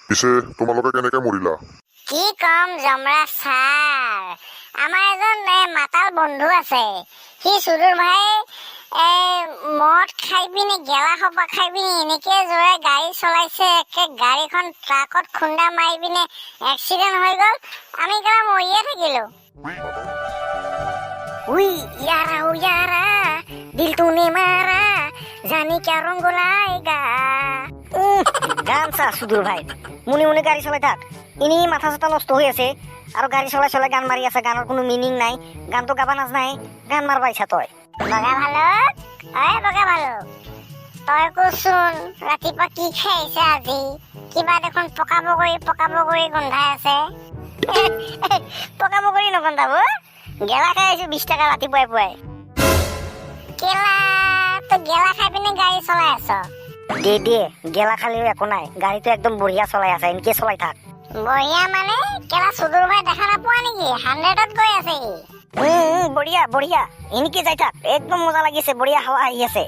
পিছে তোমালোকে কেনেকে মৰিলা? কি কম যমৰাজ ছাৰ, আমাৰ এজন মাতাল বন্ধু আছে। সি সুদূৰ ভাই মদ খাই পিনে গেলা খোপা খাই পিনে এনেকে জোৰে গাড়ী চলাইছে, একে গাড়ীখন ট্ৰাকত খুন্দা মাৰি পিনে এক্সিডেণ্ট হৈ গ'ল। আমি কেলা মৰিয়ে থাকিলো। উই ইয়াৰা ও ইয়াৰা দিল তুনে মাৰা জানি ক্যা ৰঙ লাएगा। গান চা সুদূৰ ভাই, মুনি মুনি গাড়ী চলাই থাক। এনেই মাথা চাথা নষ্ট হৈ আছে আৰু গাড়ী চলাই চলাই গান মাৰি আছে। গানৰ কোনো মিনিং নাই, গানটো গাবা নাজানাই, গান মাৰবা ইচ্ছা তই। বগা ভালুক, বগা ভালুক, তই কচোন ৰাতিপুৱা কি খাইছে আজি? কিবা দেখোন পকা বগৰী গোন্ধাই আছে। পকা বগৰী নগন্ধাব, গেলা খাই আহিছো 20 টকা ৰাতিপুৱাই পুৱাই। কেলা তই গেলা খাই পিনে গাড়ী চলাই আছ? দে গেলা খালেও একো নাই, গাড়ীটো একদম বঢ়িয়া চলাই আছে, এনেকে চলাই থাক। বঢ়িয়া মানে কেলা সুদূৰ ভাই দেখা নাপোৱা নেকি? 100ত গৈ আছে সি। বঢ়িয়া এনেকে যাই থাক, একদম মজা লাগিছে, বঢ়িয়া হাৱা আহি আছে।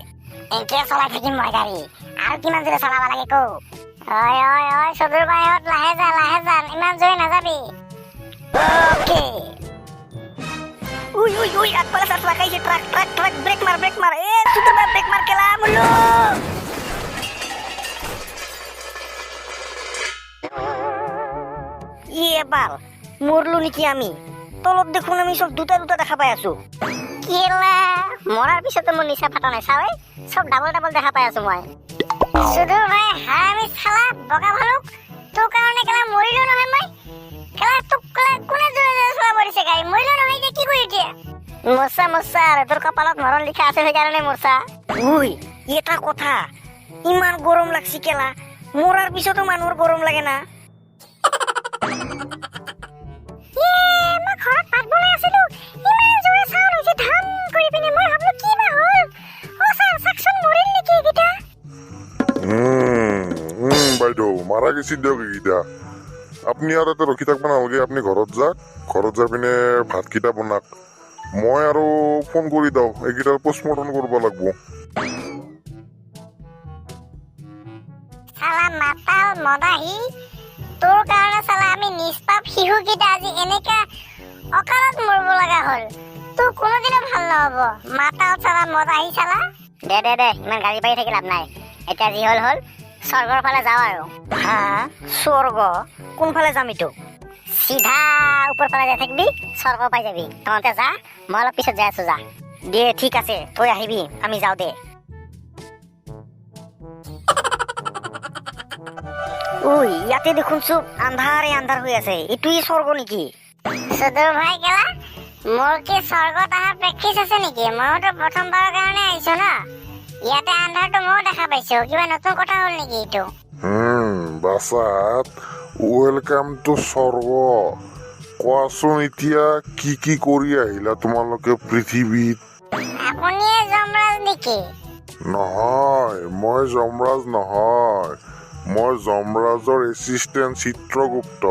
এনেকে চলাই থাকিম মই গাড়ী, আৰু কিমান জোৰে চলাব লাগে কৌ? ঐ সুদূৰ ভাইহঁত লাহে যা, ইমান জোৰে নাযাবি। অকে। উই আগফালে চাচলা খাইছে, ট্ৰাক ব্ৰেক মাৰ। সুদূৰ ভাই ব্ৰেক মাৰ, কেলা মুল্লু। এবাৰ মৰলো নেকি আমি? তলত দেখোন আমি চব দুটা দেখা পাই আছো। কেলা মৰাৰ পিছতো মোৰ নিচা ফাটা নাই চাৱে, চব ডাবল দেখা পাই আছো মই। সুদূৰ ভাই হাৰামি চালা বগা ভালুক, তোৰ কাৰণে কেলা মৰিলো নহয় মই। কেলা তোক কেলা কোনে জোৰে চলাব দিছে গাড়ী? মৰিলো নহয়, এতিয়া কি কৰি এতিয়া? মৰছা তোৰ কপালত মৰণ লিখা আছে, সেইকাৰণে মৰছা। উই এটা কথা, ইমান গৰম লাগছি কেলা, মৰাৰ পিছতো মানুহৰ গৰম লাগে না? মই ঘৰত ভাত বনাই আছিলো, ইমান জোৰে চাউণ্ড হৈছে ধাম কৰি পিনে। মই ভাবলো কি বা হ'ল, চাকচোন মৰিল নেকি এইকেইটা? বাইদেউ মাৰা গেছি দিয়ক এইকেইটা। আপুনি আৰু এটা ৰখি থাকব নালাগে, আপুনি ঘৰত যাওক, ঘৰত যাই পিনে ভাতকেইটা বনাক। মই আৰু ফোন কৰি দিওঁ, এইকেইটাৰ পোষ্টমৰ্টম কৰিব লাগব। চালা মাতাল মদাহী, তোৰ কাৰণে চালা আমি নিষ্পাপ শিশুকেইটা আজি এনেকা অকালত মৰিব লগা হ'ল। তোৰ কোনোদিনো ভাল নহব, মাতাল চালা মদাহী চালা। দে ইমান গাড়ী পাৰি থাকি লাভ নাই, এতিয়া যি হ'ল স্বৰ্গৰ ফালে যাওঁ আৰু। হা স্বৰ্গ? কোনফালে যাম এইটো? চিধা ওপৰ ফালে যাই থাকিবি, স্বৰ্গ পাই যাবি। তহঁতে যা, মই অলপ পিছত যাই আছো, যা। দে ঠিক আছে, তই আহিবি, আমি যাওঁ দে। উই ইয়াতে দেখোন চব আন্ধাৰ হৈ আছে, এইটোই স্বৰ্গ নেকি? সুদূৰ ভাই কেলা, মোৰ কি স্বৰ্গত অহাৰ প্ৰেক্টিচ আছে নেকি? মইতো প্ৰথমবাৰৰ কাৰণে আহিছো ন, ইয়াতে আন্ধাৰটো ময়ো দেখা পাইছো। কিবা নতুন কথা হ'ল নেকি এইটো? বাচাত ৱেলকাম টু স্বৰ্গ। কোৱাচোন এতিয়া কি কৰি আহিলা তোমালোকে পৃথিৱীত? আপুনিয়ে যমৰাজ নেকি? নহয়, মই যমৰাজ নহয়, মই যমৰাজৰ এছিষ্টেণ্ট চিত্ৰগুপ্ত।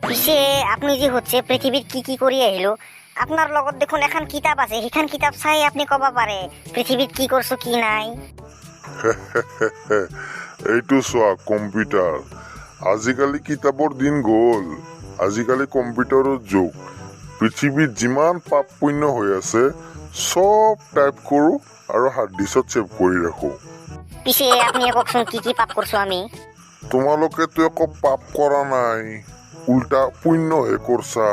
পিছে আপুনি যি হচ্ছে পৃথিৱীত কি কৰি আহিলো, আপোনাৰ লগত দেখোন এখন কিতাপ আছে, সেইখন কিতাপ চাই আপুনি ক'ব পাৰে পৃথিৱীত কি কৰছো কি নাই। এইটো চোৱা কম্পিউটাৰ, আজিকালি কিতাপৰ দিন গ'ল, আজিকালি কম্পিউটাৰৰ যুগ। পৃথিৱীত যিমান পাপ পুণ্য হৈ আছে চব টাইপ কৰোঁ আৰু হাৰ্ড ডিস্কত ছেভ কৰি ৰাখো। পিছে আপুনি কওকচোন কি পাপ কৰছো আমি? তোমালোকেতো একো পাপ কৰা নাই, উল্টা পুণ্যহে কৰছা।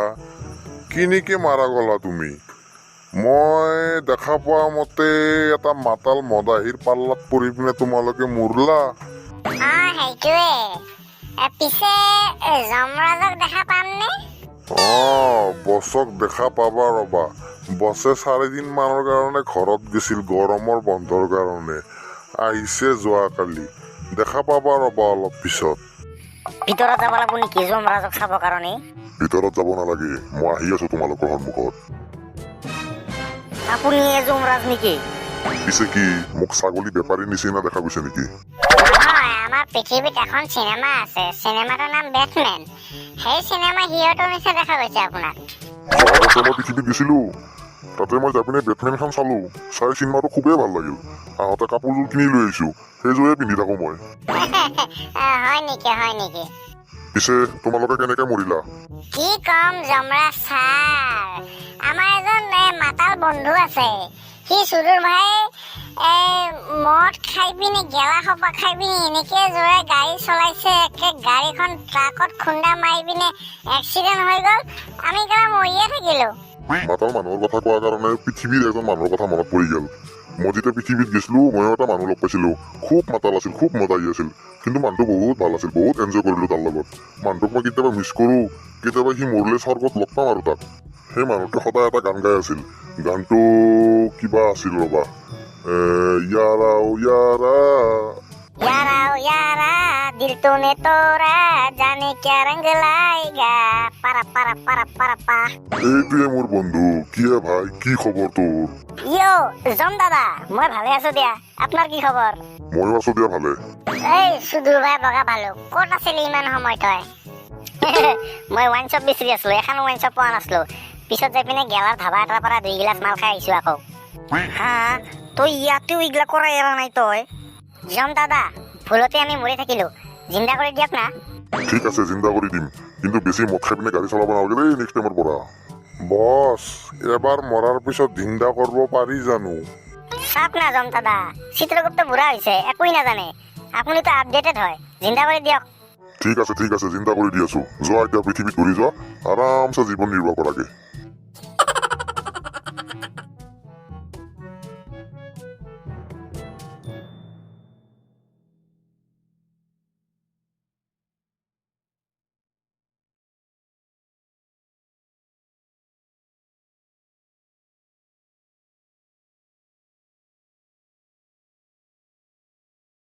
কেনেকে মাৰা গলা তুমি? মই দেখা পোৱা মতে এটা মাতাল মদাহীৰ পাল্লাত পৰি পিনে তোমালোকে মৰলা। সেইটোৱে। পিছে যমৰাজক দেখা পামনে? বছক দেখা পাবা ৰবা। বছে 4 দিন মানৰ কাৰণে ঘৰত গৈছিল, গৰমৰ বন্ধৰ কাৰণে। আহিছে যোৱাকালি, দেখা পাবা ৰবা অলপ পিছত। ভিতৰত যাব লাগিব নেকি যমৰাজক চাবৰ কাৰণে? ভিতৰত যাব নালাগে, মই আহি আছো তোমালোকৰ সন্মুখত। আপুনি যমৰাজ নেকি? পিছে কি মোক ছাগলী বেপাৰী নিচিনা দেখা গৈছে নেকি? নহয়, আমাৰ পৃথিৱীত এখন চিনেমা আছে, চিনেমাটোৰ নাম বেটমেন। সেই চিনেমা হিৰোটোৰ নিচিনা দেখা গৈছে আপোনাক। যোৱা বছৰ মই পৃথিৱীত গৈছিলো, তাতে মই যাই পিনে বেটমেনখন চালো, চাই চিনেমাটো খুবেই ভাল লাগিল। আহোঁতে কাপোৰযোৰ কিনি লৈ আহিছো, সেইযোৰে পিন্ধি থাকো মই। হয় নেকি? পিছে তোমালোকে কেনেকে মৰিলা? কি কম যমৰাজ ছাৰ, আমাৰ এজন মাতাল বন্ধু আছে। সি সুদূৰ ভাই মদ খাই পিনে গেলা সোপা খাই পিনে এনেকে জোৰে গাড়ী চলাইছে, একে গাড়ীখন ট্ৰাকত খুন্দা মাৰি পিনে এক্সিডেণ্ট হৈ গ'ল। আমি কেলা মৰিয়ে থাকিলো। মাতাল মানুহৰ কথা কোৱাৰ কাৰণে পৃথিৱীৰ এজন মানুহৰ কথা মনত পৰি গ'ল। মই যেতিয়া পৃথিৱীত গৈছিলো ময়ো এটা মানুহ লগ পাইছিলো। খুব মাতাল আছিল, খুব মজাই আছিল, কিন্তু মানুহটো বহুত ভাল আছিল, বহুত এনজয় কৰিলো তাৰ লগত। মানুহটোক মই কেতিয়াবা মিছ কৰো, কেতিয়াবা সি মৰিলে স্বৰ্গত লগ পাম আৰু তাক। সেই মানুহটোৱে সদায় এটা গান গাই আছিল। গানটো কিবা আছিল ৰবা, ইয়াৰা ও ইয়াৰা, यारा ओ यारा दिल तूने तोड़ा जाने क्या रंग लाएगा पारा पारा पारा पारा पा। এইটোৱে মোৰ বন্ধু। কি হে ভাই, কি খবৰ তোৰ? ইয়ো জম দাদা, মই ভালে আছো দিয়া। আপোনাৰ কি খবৰ? ময়ো আছো দিয়া ভালে। এই সুদূৰ ভাই বগা ভালুক, ক'ত আছিলি ইমান সময় তই? মই ৱাইন শ্বপ বিচাৰি আছিলো, এখনো ৱাইন শ্বপ পোৱা নাছিলো। পিছত যাই পিনে গেলাৰ ধাবা এটাৰ পৰা 2 গিলাচ মাল খাই আহিছো আকৌ। হা তই ইয়াতেও এইগিলা কৰা এৰা নাই তই? জম দাদা, ভুলতে আমি মৰি থাকিলো, জিন্দা কৰি দিয়ক না। ঠিক আছে, জিন্দা কৰি দিম, কিন্তু বেছি মদ খাই পিনে গাড়ী চলাব নালাগে দেই নেক্সট টাইমৰ পৰা। বছ, এবাৰ মৰাৰ পিছত জিন্দা কৰিব পাৰি জানো? চাওক না জম দাদা, চিত্ৰগুপ্ত বুঢ়া হৈছে, একোই নাজানে। আপুনিতো আপডেটেড হয়, জিন্দা কৰি দিয়ক। ঠিক আছে, জিন্দা কৰি দি আছো। যোৱা এতিয়া পৃথিৱীত ঘূৰি যোৱা, আৰামছে জীৱন নিৰ্বাহ কৰাকে।